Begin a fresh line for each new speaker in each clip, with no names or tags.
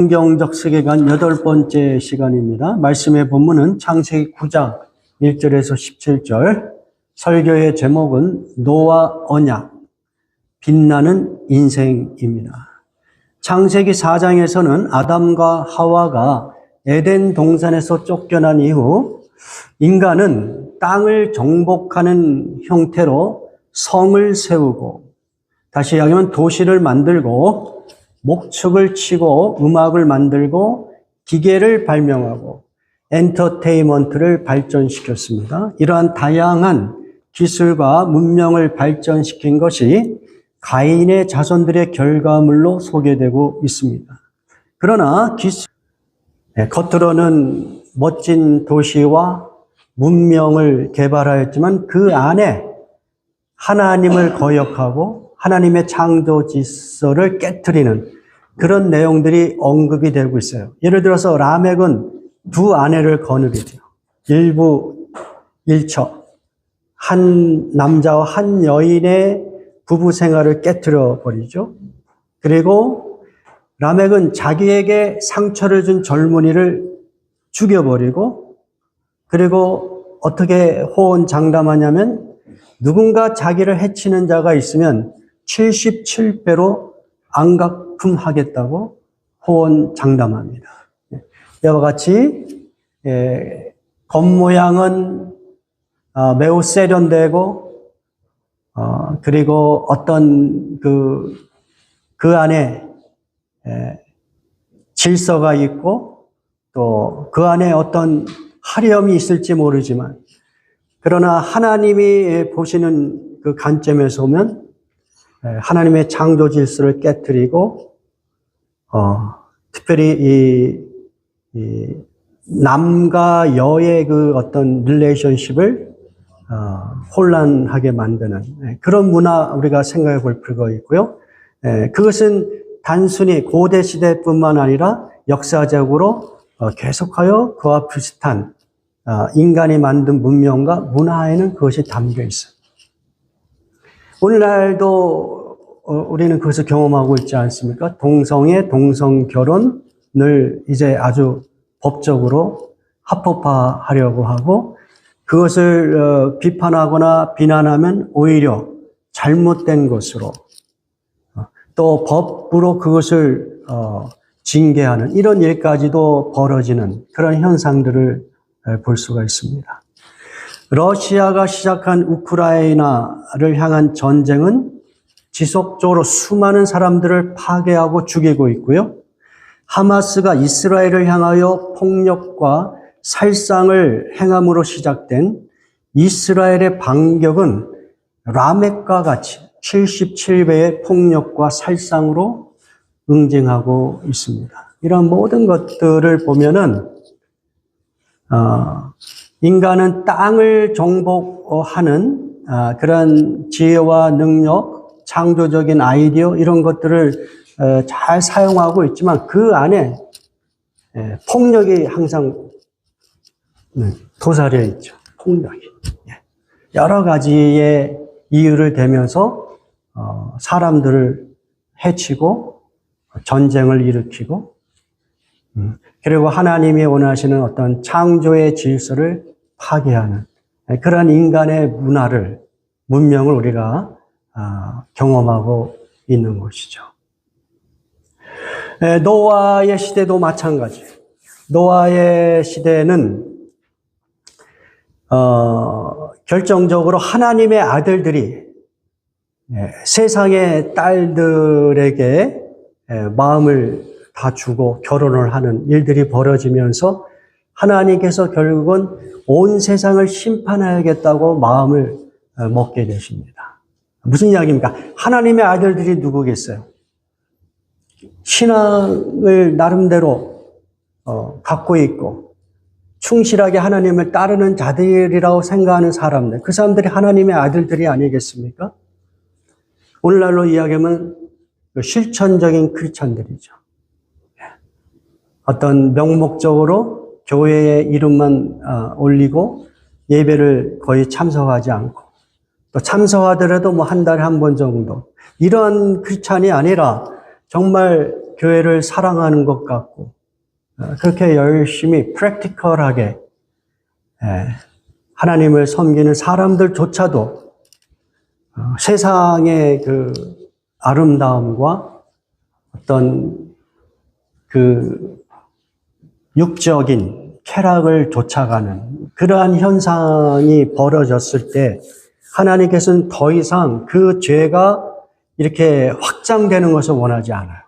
성경적 세계관 8번째 시간입니다. 말씀의 본문은 창세기 9장 1절에서 17절. 설교의 제목은 노아 언약, 빛나는 인생입니다. 창세기 4장에서는 아담과 하와가 에덴 동산에서 쫓겨난 이후 인간은 땅을 정복하는 형태로 성을 세우고, 다시 이야기하면 도시를 만들고, 목축을 치고 음악을 만들고 기계를 발명하고 엔터테인먼트를 발전시켰습니다. 이러한 다양한 기술과 문명을 발전시킨 것이 가인의 자손들의 결과물로 소개되고 있습니다. 그러나 겉으로는 멋진 도시와 문명을 개발하였지만 그 안에 하나님을 거역하고 하나님의 창조 질서를 깨트리는 그런 내용들이 언급이 되고 있어요. 예를 들어서 라멕은 두 아내를 거느리죠. 일부 일처, 한 남자와 한 여인의 부부 생활을 깨트려 버리죠. 그리고 라멕은 자기에게 상처를 준 젊은이를 죽여버리고, 그리고 어떻게 호언장담하냐면 누군가 자기를 해치는 자가 있으면 77배로 안갚음하겠다고 호언장담합니다. 이와 같이 겉모양은 매우 세련되고, 그리고 어떤 그 안에 질서가 있고, 또 그 안에 어떤 화려함이 있을지 모르지만, 그러나 하나님이 보시는 그 관점에서 보면 하나님의 창조 질서를 깨트리고, 특별히 이 남과 여의 그 어떤 릴레이션십을 혼란하게 만드는 그런 문화 우리가 생각해 볼 필요가 있고요. 그것은 단순히 고대 시대뿐만 아니라 역사적으로 계속하여 그와 비슷한 인간이 만든 문명과 문화에는 그것이 담겨 있어요. 오늘날도 우리는 그것을 경험하고 있지 않습니까? 동성애, 동성 결혼을 이제 아주 법적으로 합법화하려고 하고, 그것을 비판하거나 비난하면 오히려 잘못된 것으로, 또 법으로 그것을 징계하는 이런 일까지도 벌어지는 그런 현상들을 볼 수가 있습니다. 러시아가 시작한 우크라이나를 향한 전쟁은 지속적으로 수많은 사람들을 파괴하고 죽이고 있고요. 하마스가 이스라엘을 향하여 폭력과 살상을 행함으로 시작된 이스라엘의 반격은 라멕과 같이 77배의 폭력과 살상으로 응징하고 있습니다. 이런 모든 것들을 보면은 인간은 땅을 정복하는 그런 지혜와 능력, 창조적인 아이디어 이런 것들을 잘 사용하고 있지만 그 안에 폭력이 항상 도사려 있죠. 폭력이. 여러 가지의 이유를 대면서 사람들을 해치고 전쟁을 일으키고, 그리고 하나님이 원하시는 어떤 창조의 질서를 파괴하는 그런 인간의 문명을 우리가 경험하고 있는 것이죠. 노아의 시대도 마찬가지예요. 노아의 시대는 결정적으로 하나님의 아들들이 세상의 딸들에게 마음을 다 주고 결혼을 하는 일들이 벌어지면서 하나님께서 결국은 온 세상을 심판해야겠다고 마음을 먹게 되십니다. 무슨 이야기입니까? 하나님의 아들들이 누구겠어요? 신앙을 나름대로 갖고 있고 충실하게 하나님을 따르는 자들이라고 생각하는 사람들, 그 사람들이 하나님의 아들들이 아니겠습니까? 오늘날로 이야기하면 실천적인 크리스천들이죠. 어떤 명목적으로 교회의 이름만 올리고 예배를 거의 참석하지 않고, 또 참석하더라도 뭐 한 달에 한 번 정도, 이런 크리스찬이 아니라 정말 교회를 사랑하는 것 같고 그렇게 열심히 프랙티컬하게 하나님을 섬기는 사람들조차도 세상의 그 아름다움과 어떤 그 육적인 쾌락을 쫓아가는 그러한 현상이 벌어졌을 때 하나님께서는 더 이상 그 죄가 이렇게 확장되는 것을 원하지 않아요.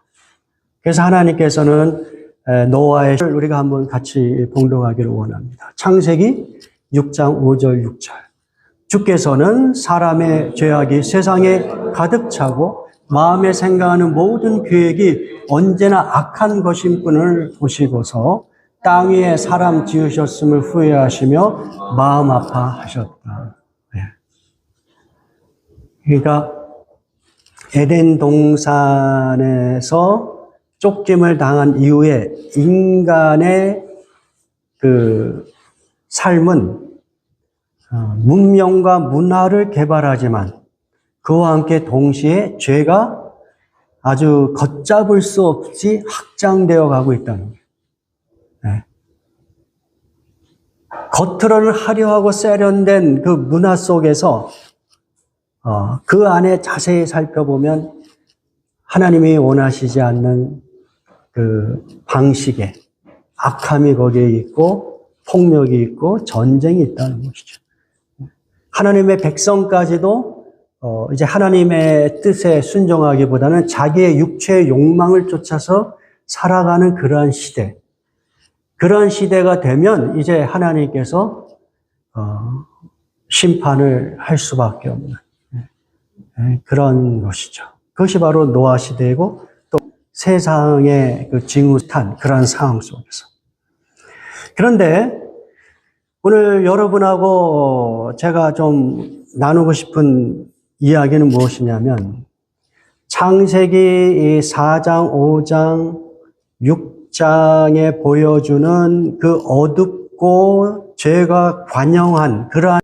그래서 하나님께서는 노아의 시를 우리가 한번 같이 봉독하기를 원합니다. 창세기 6장 5절 6절. 주께서는 사람의 죄악이 세상에 가득 차고 마음에 생각하는 모든 계획이 언제나 악한 것인 분을 보시고서 땅 위에 사람 지으셨음을 후회하시며 마음 아파하셨다. 그러니까 에덴 동산에서 쫓김을 당한 이후에 인간의 그 삶은 문명과 문화를 개발하지만 그와 함께 동시에 죄가 아주 걷잡을 수 없이 확장되어 가고 있다는 거예요. 네. 겉으로는 화려하고 세련된 그 문화 속에서 그 안에 자세히 살펴보면 하나님이 원하시지 않는 그 방식에 악함이 거기에 있고 폭력이 있고 전쟁이 있다는 것이죠. 하나님의 백성까지도 이제 하나님의 뜻에 순종하기보다는 자기의 육체의 욕망을 쫓아서 살아가는 그러한 시대. 그러한 시대가 되면 이제 하나님께서 심판을 할 수밖에 없는 그런 것이죠. 그것이 바로 노아 시대이고 또 세상의 그 징후탄 그러한 상황 속에서. 그런데 오늘 여러분하고 제가 좀 나누고 싶은 이야기는 무엇이냐면 창세기 4장, 5장, 6장에 보여주는 그 어둡고 죄가 관영한 그러한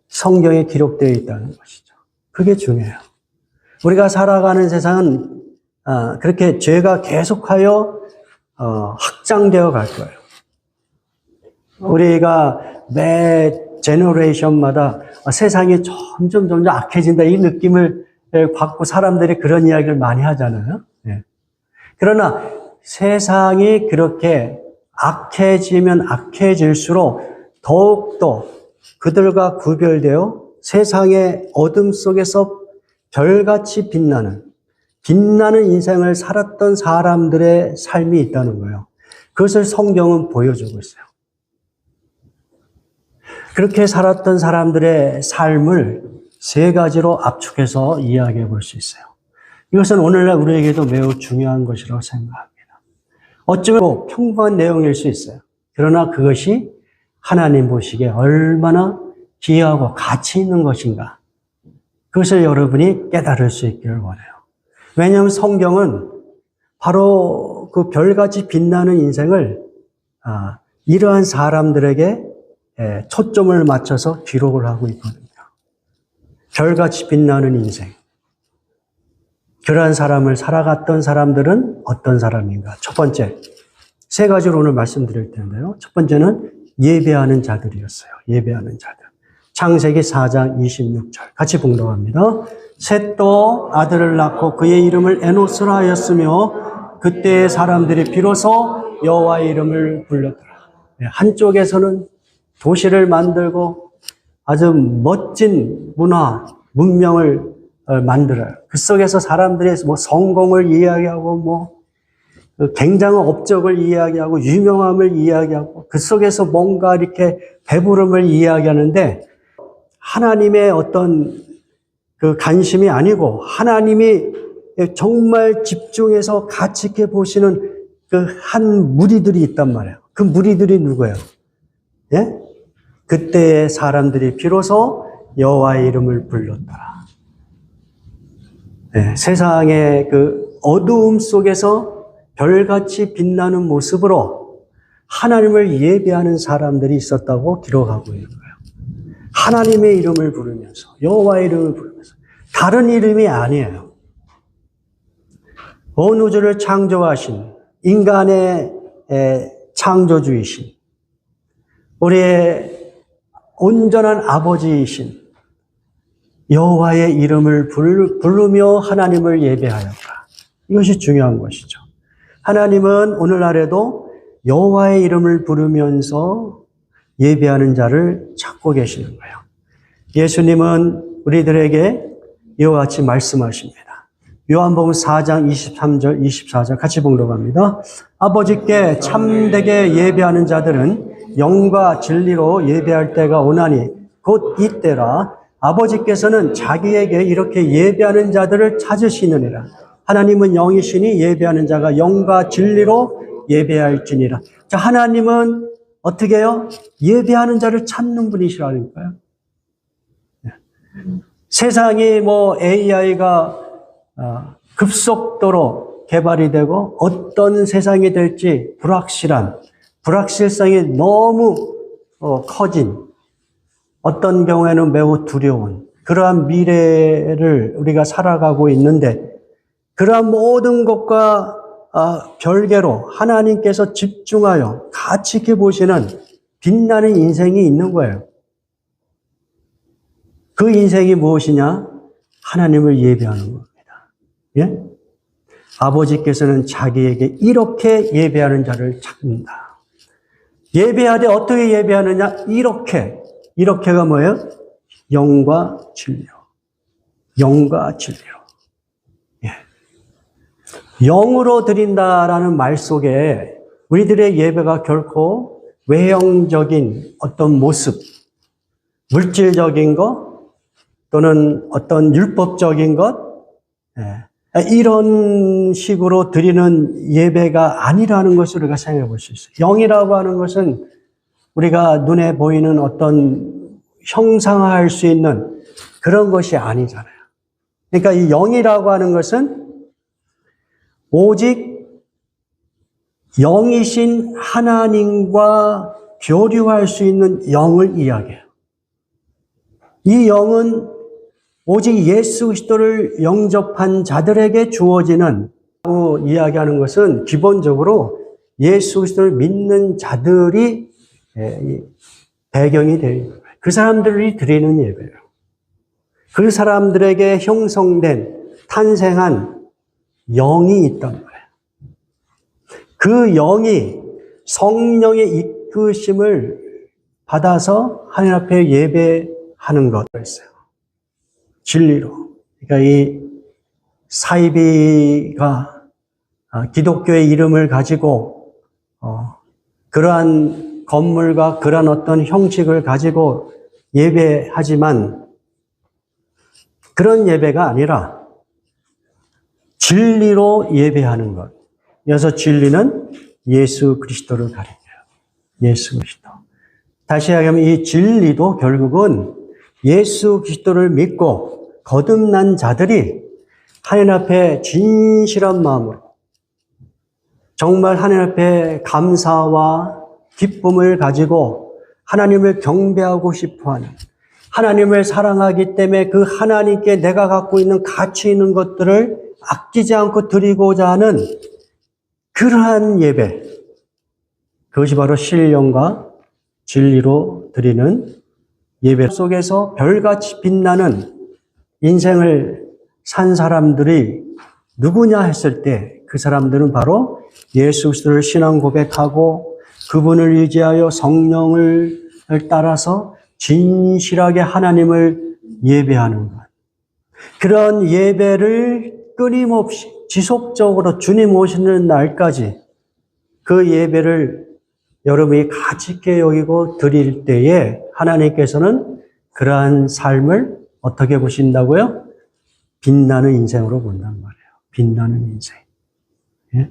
성경에 기록되어 있다는 것이죠. 그게 중요해요. 우리가 살아가는 세상은 그렇게 죄가 계속하여 확장되어 갈 거예요. 우리가 매 제너레이션마다 세상이 점점 악해진다 이 느낌을 받고 사람들이 그런 이야기를 많이 하잖아요. 그러나 세상이 그렇게 악해지면 악해질수록 더욱더 그들과 구별되어 세상의 어둠 속에서 별같이 빛나는 인생을 살았던 사람들의 삶이 있다는 거예요. 그것을 성경은 보여주고 있어요. 그렇게 살았던 사람들의 삶을 세 가지로 압축해서 이야기해 볼 수 있어요. 이것은 오늘날 우리에게도 매우 중요한 것이라고 생각합니다. 어쩌면 평범한 내용일 수 있어요. 그러나 그것이 하나님 보시기에 얼마나 귀하고 가치 있는 것인가. 그것을 여러분이 깨달을 수 있기를 원해요. 왜냐하면 성경은 바로 그 별같이 빛나는 인생을 이러한 사람들에게 초점을 맞춰서 기록을 하고 있거든요. 별같이 빛나는 인생. 그러한 삶을 살아갔던 사람들은 어떤 사람인가? 첫 번째, 세 가지로 오늘 말씀드릴 텐데요. 첫 번째는 예배하는 자들이었어요. 예배하는 자들. 창세기 4장 26절. 같이 봉독합니다. 셋도 아들을 낳고 그의 이름을 에노스라 하였으며 그때의 사람들이 비로소 여호와의 이름을 불렀더라. 한쪽에서는 도시를 만들고 아주 멋진 문화, 문명을 만들어요. 그 속에서 사람들의 성공을 이야기하고 굉장한 업적을 이야기하고 유명함을 이야기하고 그 속에서 뭔가 이렇게 배부름을 이야기하는데 하나님의 어떤 그 관심이 아니고 하나님이 정말 집중해서 가치 있게 보시는 그 한 무리들이 있단 말이에요. 그 무리들이 누구예요? 예? 그때의 사람들이 비로소 여호와의 이름을 불렀더라. 네, 세상의 그 어두움 속에서 별같이 빛나는 모습으로 하나님을 예배하는 사람들이 있었다고 기록하고 있는 거예요. 하나님의 이름을 부르면서, 여호와의 이름을 부르면서. 다른 이름이 아니에요. 온 우주를 창조하신 인간의 창조주이신 우리의 온전한 아버지이신 여호와의 이름을 부르며 하나님을 예배하였다. 이것이 중요한 것이죠. 하나님은 오늘날에도 여호와의 이름을 부르면서 예배하는 자를 찾고 계시는 거예요. 예수님은 우리들에게 이와 같이 말씀하십니다. 요한복음 4장 23절 24절 같이 보도록 합니다. 아버지께 참되게 예배하는 자들은 영과 진리로 예배할 때가 오나니 곧 이때라. 아버지께서는 자기에게 이렇게 예배하는 자들을 찾으시느니라. 하나님은 영이시니 예배하는 자가 영과 진리로 예배할지니라. 자, 하나님은 어떻게 해요? 예배하는 자를 찾는 분이시라니까요. 세상이 AI가 급속도로 개발이 되고 어떤 세상이 될지 불확실성이 너무 커진, 어떤 경우에는 매우 두려운 그러한 미래를 우리가 살아가고 있는데, 그러한 모든 것과 별개로 하나님께서 집중하여 같이 이렇게 보시는 빛나는 인생이 있는 거예요. 그 인생이 무엇이냐? 하나님을 예배하는 겁니다. 예? 아버지께서는 자기에게 이렇게 예배하는 자를 찾는다. 예배하되 어떻게 예배하느냐? 이렇게가 뭐예요? 영과 진리로. 영과 진리로. 예. 영으로 드린다라는 말 속에 우리들의 예배가 결코 외형적인 어떤 모습, 물질적인 것, 또는 어떤 율법적인 것, 이런 식으로 드리는 예배가 아니라는 것을 우리가 생각해 볼 수 있어요. 영이라고 하는 것은 우리가 눈에 보이는 어떤 형상화할 수 있는 그런 것이 아니잖아요. 그러니까 이 영이라고 하는 것은 오직 영이신 하나님과 교류할 수 있는 영을 이야기해요. 이 영은 오직 예수 그리스도를 영접한 자들에게 주어지는, 이야기하는 것은 기본적으로 예수 그리스도를 믿는 자들이 배경이 되어 있는 거예요. 그 사람들이 드리는 예배예요. 그 사람들에게 형성된, 탄생한 영이 있단 말이에요. 그 영이 성령의 이끄심을 받아서 하나님 앞에 예배하는 것도 있어요. 진리로. 그러니까 이 사이비가 기독교의 이름을 가지고 그러한 건물과 그러한 어떤 형식을 가지고 예배하지만 그런 예배가 아니라 진리로 예배하는 것. 그래서 진리는 예수 그리스도를 가리켜요. 예수 그리스도. 다시 얘기하면 이 진리도 결국은 예수 그리스도를 믿고 거듭난 자들이 하나님 앞에 진실한 마음으로 정말 하나님 앞에 감사와 기쁨을 가지고 하나님을 경배하고 싶어하는, 하나님을 사랑하기 때문에 그 하나님께 내가 갖고 있는 가치 있는 것들을 아끼지 않고 드리고자 하는 그러한 예배, 그것이 바로 신령과 진리로 드리는 예배 속에서 별같이 빛나는 인생을 산 사람들이 누구냐 했을 때 그 사람들은 바로 예수 그리스도를 신앙 고백하고 그분을 의지하여 성령을 따라서 진실하게 하나님을 예배하는 것. 그런 예배를 끊임없이 지속적으로 주님 오시는 날까지 그 예배를 여러분이 가치 있게 여기고 드릴 때에 하나님께서는 그러한 삶을 어떻게 보신다고요? 빛나는 인생으로 본단 말이에요. 빛나는 인생. 예?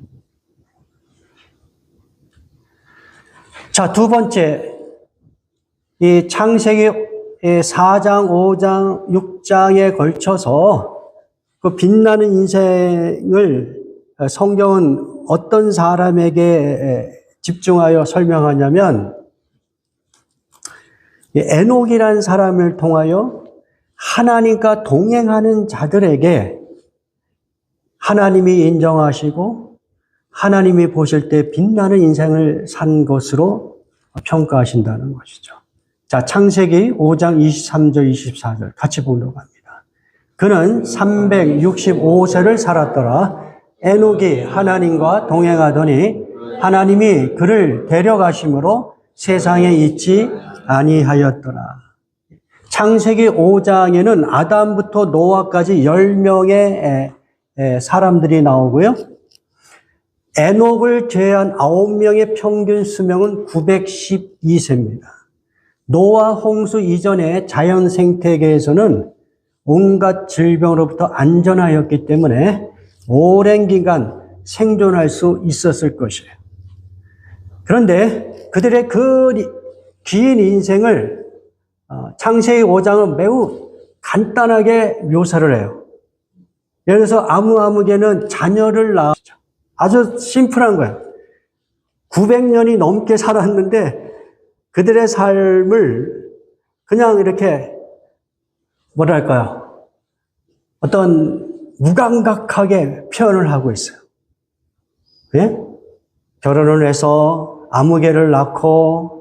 자, 두 번째, 이 창세기 4장, 5장, 6장에 걸쳐서 그 빛나는 인생을 성경은 어떤 사람에게 집중하여 설명하냐면, 에녹이라는 사람을 통하여 하나님과 동행하는 자들에게 하나님이 인정하시고 하나님이 보실 때 빛나는 인생을 산 것으로 평가하신다는 것이죠. 자, 창세기 5장 23절, 24절 같이 보도록 합니다. 그는 365세를 살았더라. 에녹이 하나님과 동행하더니 하나님이 그를 데려가심으로 세상에 있지 아니하였더라. 창세기 5장에는 아담부터 노아까지 10명의 사람들이 나오고요. 에녹을 제외한 9명의 평균 수명은 912세입니다. 노아 홍수 이전의 자연 생태계에서는 온갖 질병으로부터 안전하였기 때문에 오랜 기간 생존할 수 있었을 것이에요. 그런데 그들의 그 긴 인생을 창세기 5장은 매우 간단하게 묘사를 해요. 예를 들어서 아무개는 자녀를 낳았죠. 아주 심플한 거예요. 900년이 넘게 살았는데 그들의 삶을 그냥 이렇게 뭐랄까요? 어떤 무감각하게 표현을 하고 있어요. 예? 결혼을 해서 아무개를 낳고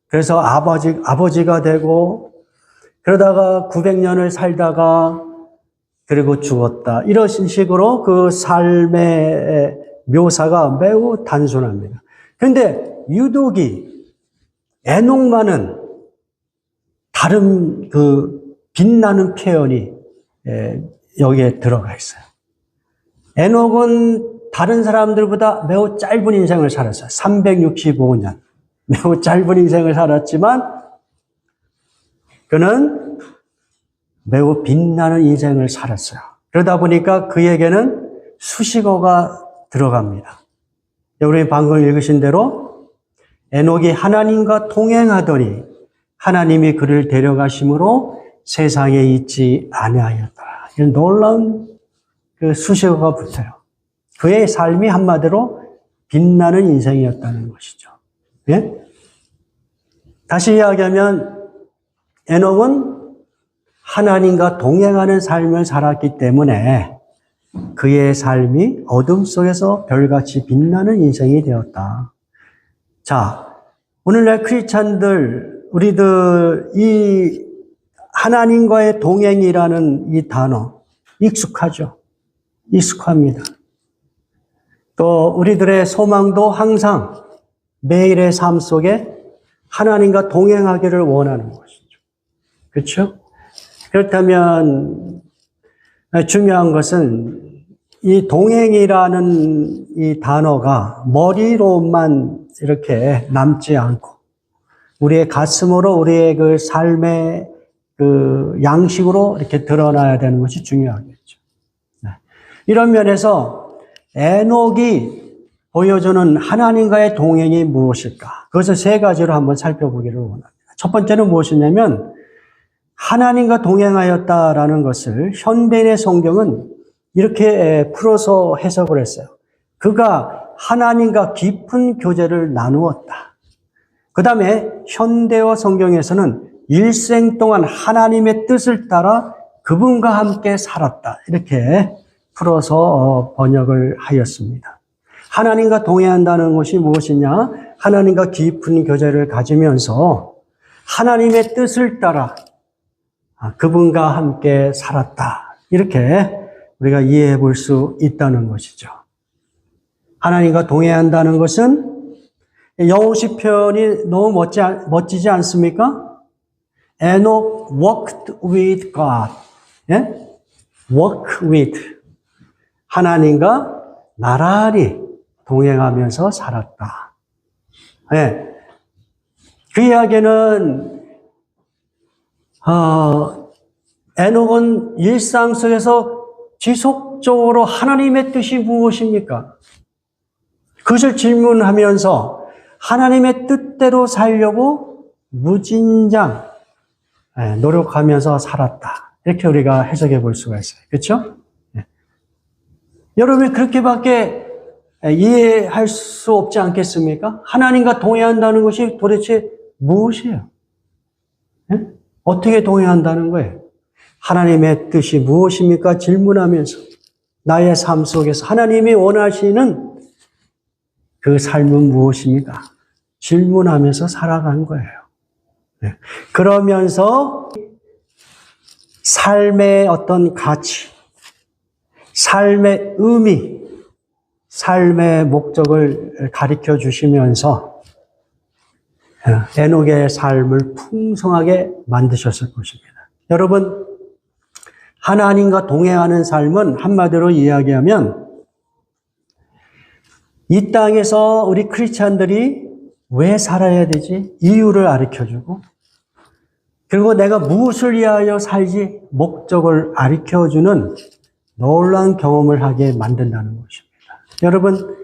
그래서 아버지가 되고 그러다가 900년을 살다가 그리고 죽었다. 이런 식으로 그 삶의 묘사가 매우 단순합니다. 그런데 유독이 에녹만은 다른 그 빛나는 표현이 여기에 들어가 있어요. 에녹은 다른 사람들보다 매우 짧은 인생을 살았어요. 365년. 매우 짧은 인생을 살았지만 그는 매우 빛나는 인생을 살았어요. 그러다 보니까 그에게는 수식어가 들어갑니다. 여러분이 방금 읽으신 대로 에녹이 하나님과 동행하더니 하나님이 그를 데려가심으로 세상에 있지 아니하였더라. 이런 놀라운 그 수식어가 붙어요. 그의 삶이 한마디로 빛나는 인생이었다는 것이죠. 예? 다시 이야기하면 에녹은 하나님과 동행하는 삶을 살았기 때문에 그의 삶이 어둠 속에서 별같이 빛나는 인생이 되었다. 자, 오늘날 크리스찬들, 우리들 이 하나님과의 동행이라는 이 단어 익숙하죠? 익숙합니다. 또 우리들의 소망도 항상 매일의 삶 속에 하나님과 동행하기를 원하는 것이죠. 그렇죠? 그렇다면 중요한 것은 이 동행이라는 이 단어가 머리로만 이렇게 남지 않고 우리의 가슴으로 우리의 그 삶의 그 양식으로 이렇게 드러나야 되는 것이 중요하겠죠. 이런 면에서 에녹이 보여주는 하나님과의 동행이 무엇일까? 그것을 세 가지로 한번 살펴보기를 원합니다. 첫 번째는 무엇이냐면 하나님과 동행하였다라는 것을 현대인의 성경은 이렇게 풀어서 해석을 했어요. 그가 하나님과 깊은 교제를 나누었다. 그 다음에 현대어 성경에서는 일생 동안 하나님의 뜻을 따라 그분과 함께 살았다. 이렇게 풀어서 번역을 하였습니다. 하나님과 동행한다는 것이 무엇이냐? 하나님과 깊은 교제를 가지면서 하나님의 뜻을 따라 그분과 함께 살았다. 이렇게 우리가 이해해 볼 수 있다는 것이죠. 하나님과 동행한다는 것은 영어식 표현이 너무 멋지지 않습니까? Enoch walked with God. 예? walk with. 하나님과 나란히 동행하면서 살았다. 예. 그 이야기는 에녹은 일상 속에서 지속적으로 하나님의 뜻이 무엇입니까? 그것을 질문하면서 하나님의 뜻대로 살려고 무진장 노력하면서 살았다. 이렇게 우리가 해석해 볼 수가 있어요. 그렇죠? 네. 여러분이 그렇게밖에 이해할 수 없지 않겠습니까? 하나님과 동행한다는 것이 도대체 무엇이에요? 네? 어떻게 동행한다는 거예요? 하나님의 뜻이 무엇입니까? 질문하면서 나의 삶 속에서 하나님이 원하시는 그 삶은 무엇입니까? 질문하면서 살아간 거예요. 네. 그러면서 삶의 어떤 가치, 삶의 의미, 삶의 목적을 가르쳐 주시면서 에녹의 삶을 풍성하게 만드셨을 것입니다. 여러분, 하나님과 동행하는 삶은 한마디로 이야기하면 이 땅에서 우리 크리스찬들이 왜 살아야 되지? 이유를 가르쳐주고, 그리고 내가 무엇을 위하여 살지? 목적을 가르쳐주는 놀라운 경험을 하게 만든다는 것입니다. 여러분,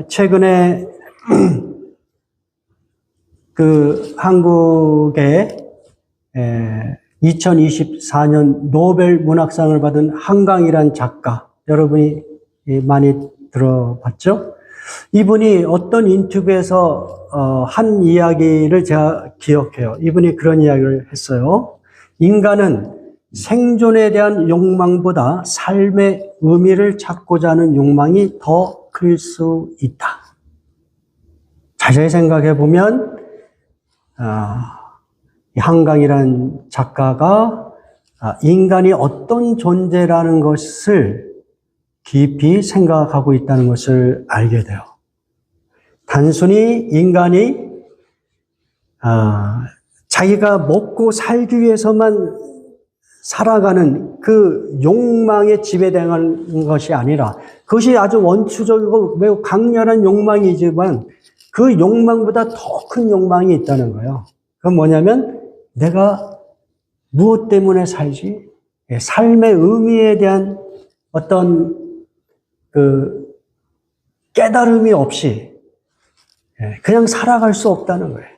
최근에 그 한국의 2024년 노벨 문학상을 받은 한강이란 작가, 여러분이 많이 들어봤죠? 이분이 어떤 인터뷰에서 한 이야기를 제가 기억해요. 이분이 그런 이야기를 했어요. 인간은 생존에 대한 욕망보다 삶의 의미를 찾고자 하는 욕망이 더 클 수 있다. 자세히 생각해 보면 한강이라는 작가가 인간이 어떤 존재라는 것을 깊이 생각하고 있다는 것을 알게 돼요. 단순히 인간이 자기가 먹고 살기 위해서만 살아가는 그 욕망에 지배당하는 것이 아니라, 그것이 아주 원초적이고 매우 강렬한 욕망이지만 그 욕망보다 더 큰 욕망이 있다는 거예요. 그건 뭐냐면 내가 무엇 때문에 살지? 삶의 의미에 대한 어떤 그 깨달음이 없이 그냥 살아갈 수 없다는 거예요.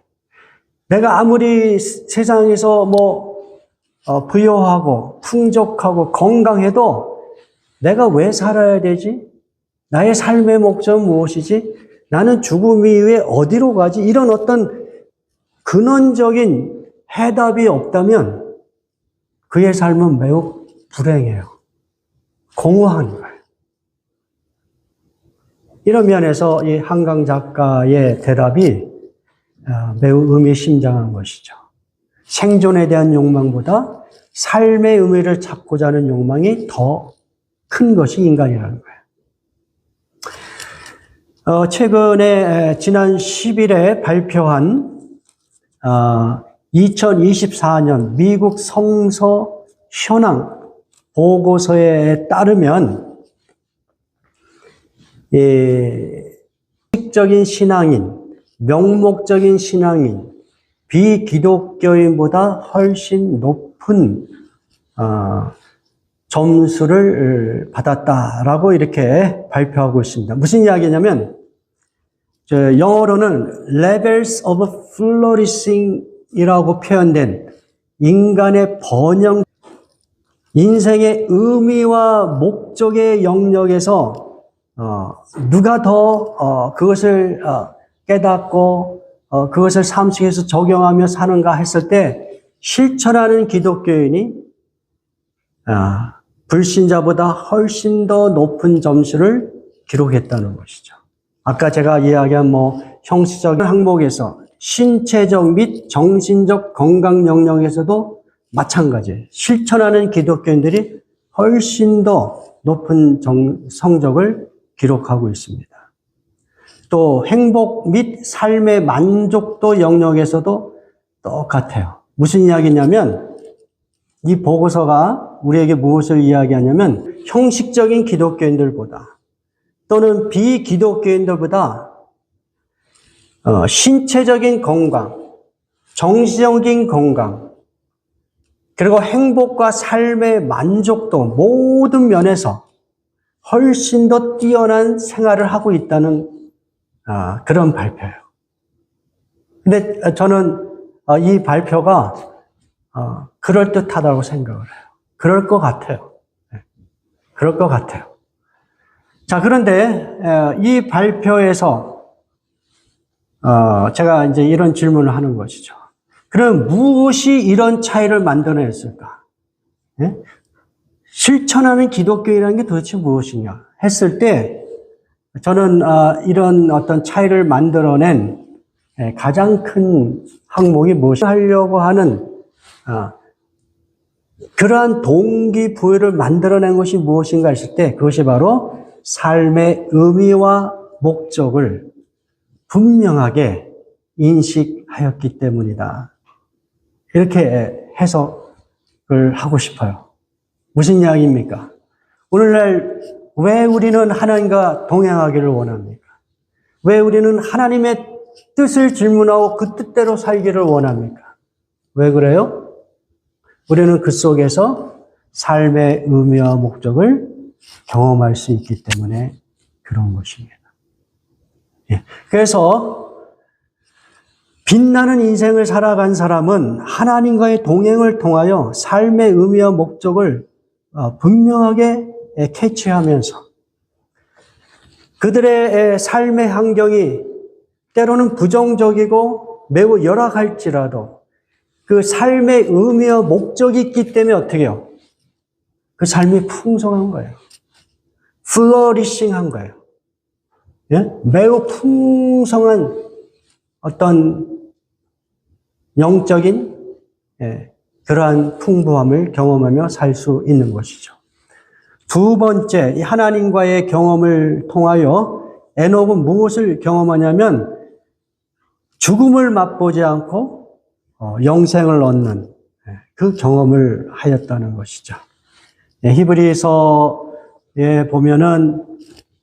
내가 아무리 세상에서 부유하고 풍족하고 건강해도 내가 왜 살아야 되지? 나의 삶의 목적은 무엇이지? 나는 죽음 이후에 어디로 가지? 이런 어떤 근원적인 해답이 없다면 그의 삶은 매우 불행해요. 공허한 거예요. 이런 면에서 이 한강 작가의 대답이 매우 의미심장한 것이죠. 생존에 대한 욕망보다 삶의 의미를 찾고자 하는 욕망이 더 큰 것이 인간이라는 거예요. 최근에 지난 10일에 발표한 2024년 미국 성서 현황 보고서에 따르면 식적인 신앙인, 명목적인 신앙인, 비기독교인보다 훨씬 높은 점수를 받았다라고 이렇게 발표하고 있습니다. 무슨 이야기냐면 영어로는 levels of flourishing 이라고 표현된 인간의 번영, 인생의 의미와 목적의 영역에서 누가 더 그것을 깨닫고 그것을 삶 속에서 적용하며 사는가 했을 때 실천하는 기독교인이 불신자보다 훨씬 더 높은 점수를 기록했다는 것이죠. 아까 제가 이야기한 형식적인 항목에서 신체적 및 정신적 건강 영역에서도 마찬가지예요. 실천하는 기독교인들이 훨씬 더 높은 성적을 기록하고 있습니다. 또 행복 및 삶의 만족도 영역에서도 똑같아요. 무슨 이야기냐면 이 보고서가 우리에게 무엇을 이야기하냐면 형식적인 기독교인들보다 또는 비기독교인들보다 신체적인 건강, 정신적인 건강, 그리고 행복과 삶의 만족도 모든 면에서 훨씬 더 뛰어난 생활을 하고 있다는 그런 발표예요. 근데 저는 이 발표가 그럴듯하다고 생각을 해요. 그럴 것 같아요. 그럴 것 같아요. 자, 그런데 이 발표에서 제가 이제 이런 질문을 하는 것이죠. 그럼 무엇이 이런 차이를 만들어냈을까? 실천하는 기독교라는 게 도대체 무엇이냐 했을 때 저는 이런 어떤 차이를 만들어낸 가장 큰 항목이 무엇이 하려고 하는 그러한 동기부여를 만들어낸 것이 무엇인가 했을 때 그것이 바로 삶의 의미와 목적을 분명하게 인식하였기 때문이다. 이렇게 해석을 하고 싶어요. 무슨 이야기입니까? 오늘날 왜 우리는 하나님과 동행하기를 원합니까? 왜 우리는 하나님의 뜻을 질문하고 그 뜻대로 살기를 원합니까? 왜 그래요? 우리는 그 속에서 삶의 의미와 목적을 경험할 수 있기 때문에 그런 것입니다. 그래서 빛나는 인생을 살아간 사람은 하나님과의 동행을 통하여 삶의 의미와 목적을 분명하게 캐치하면서 그들의 삶의 환경이 때로는 부정적이고 매우 열악할지라도 그 삶의 의미와 목적이 있기 때문에 어떻게 해요? 그 삶이 풍성한 거예요. 플러리싱한 거예요. 예? 매우 풍성한 어떤 영적인 그러한 풍부함을 경험하며 살 수 있는 것이죠. 두 번째, 이 하나님과의 경험을 통하여 에녹은 무엇을 경험하냐면 죽음을 맛보지 않고 영생을 얻는 그 경험을 하였다는 것이죠. 히브리서에 보면은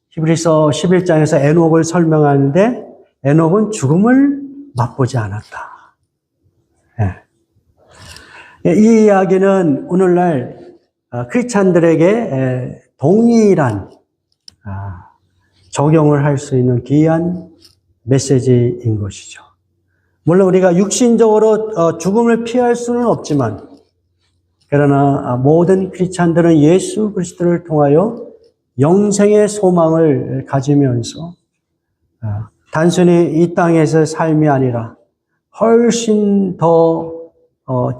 히브리서 11장에서 에녹을 설명하는데 에녹은 죽음을 맛보지 않았다. 이 이야기는 오늘날 크리스찬들에게 동일한 적용을 할 수 있는 귀한 메시지인 것이죠. 물론 우리가 육신적으로 죽음을 피할 수는 없지만 그러나 모든 크리스찬들은 예수 그리스도를 통하여 영생의 소망을 가지면서 단순히 이 땅에서의 삶이 아니라 훨씬 더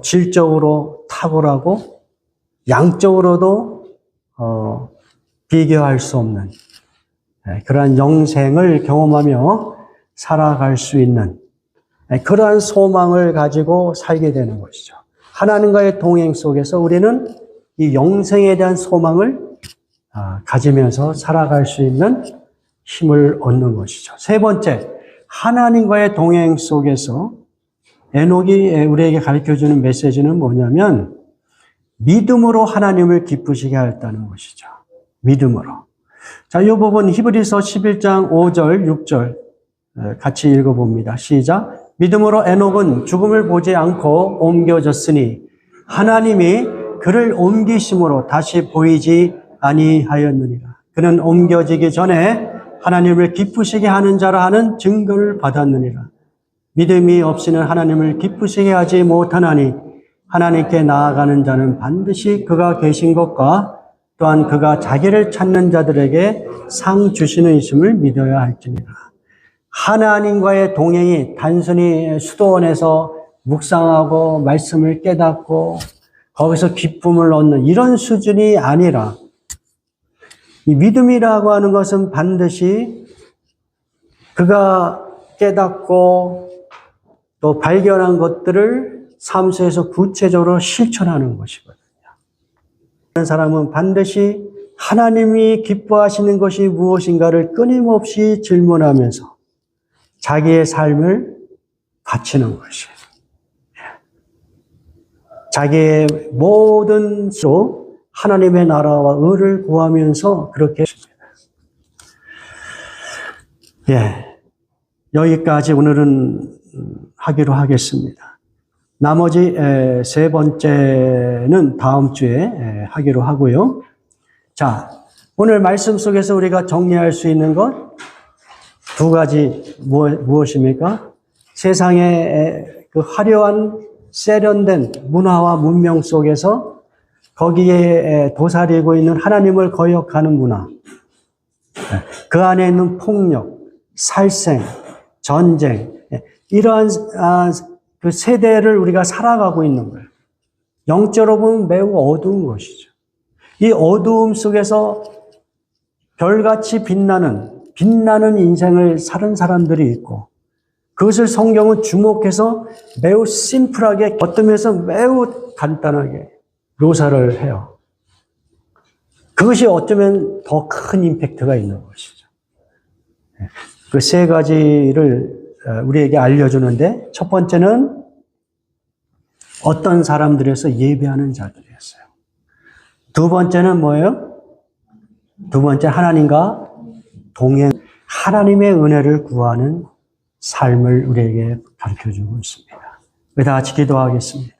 질적으로 탁월하고 양적으로도 비교할 수 없는 그러한 영생을 경험하며 살아갈 수 있는 그러한 소망을 가지고 살게 되는 것이죠. 하나님과의 동행 속에서 우리는 이 영생에 대한 소망을 가지면서 살아갈 수 있는 힘을 얻는 것이죠. 세 번째, 하나님과의 동행 속에서 에녹이 우리에게 가르쳐주는 메시지는 뭐냐면 믿음으로 하나님을 기쁘시게 하였다는 것이죠. 믿음으로. 자, 이 부분 히브리서 11장 5절, 6절 같이 읽어봅니다. 시작. 믿음으로 에녹은 죽음을 보지 않고 옮겨졌으니 하나님이 그를 옮기심으로 다시 보이지 아니하였느니라. 그는 옮겨지기 전에 하나님을 기쁘시게 하는 자라 하는 증거를 받았느니라. 믿음이 없이는 하나님을 기쁘시게 하지 못하나니 하나님께 나아가는 자는 반드시 그가 계신 것과 또한 그가 자기를 찾는 자들에게 상 주시는 있음을 믿어야 할지니라. 하나님과의 동행이 단순히 수도원에서 묵상하고 말씀을 깨닫고 거기서 기쁨을 얻는 이런 수준이 아니라 이 믿음이라고 하는 것은 반드시 그가 깨닫고 또 발견한 것들을 삶 속에서 구체적으로 실천하는 것이거든요. 그런 사람은 반드시 하나님이 기뻐하시는 것이 무엇인가를 끊임없이 질문하면서 자기의 삶을 바치는 것이에요. 자기의 모든 수 하나님의 나라와 의를 구하면서 그렇게 했습니다. 여기까지 오늘은 하기로 하겠습니다. 나머지 세 번째는 다음 주에 하기로 하고요. 자, 오늘 말씀 속에서 우리가 정리할 수 있는 것 두 가지 무엇입니까? 세상의 그 화려한 세련된 문화와 문명 속에서 거기에 도사리고 있는 하나님을 거역하는 문화, 그 안에 있는 폭력, 살생, 전쟁, 이러한 그 세대를 우리가 살아가고 있는 거예요. 영적으로 보면 매우 어두운 것이죠. 이 어두움 속에서 별같이 빛나는 인생을 사는 사람들이 있고, 그것을 성경은 주목해서 매우 심플하게, 어떤 면에서 매우 간단하게 묘사를 해요. 그것이 어쩌면 더 큰 임팩트가 있는 것이죠. 그 세 가지를 우리에게 알려주는데, 첫 번째는 어떤 사람들에서 예배하는 자들이었어요. 두 번째는 뭐예요? 두 번째, 하나님과 동행, 하나님의 은혜를 구하는 삶을 우리에게 가르쳐주고 있습니다. 우리 다 같이 기도하겠습니다.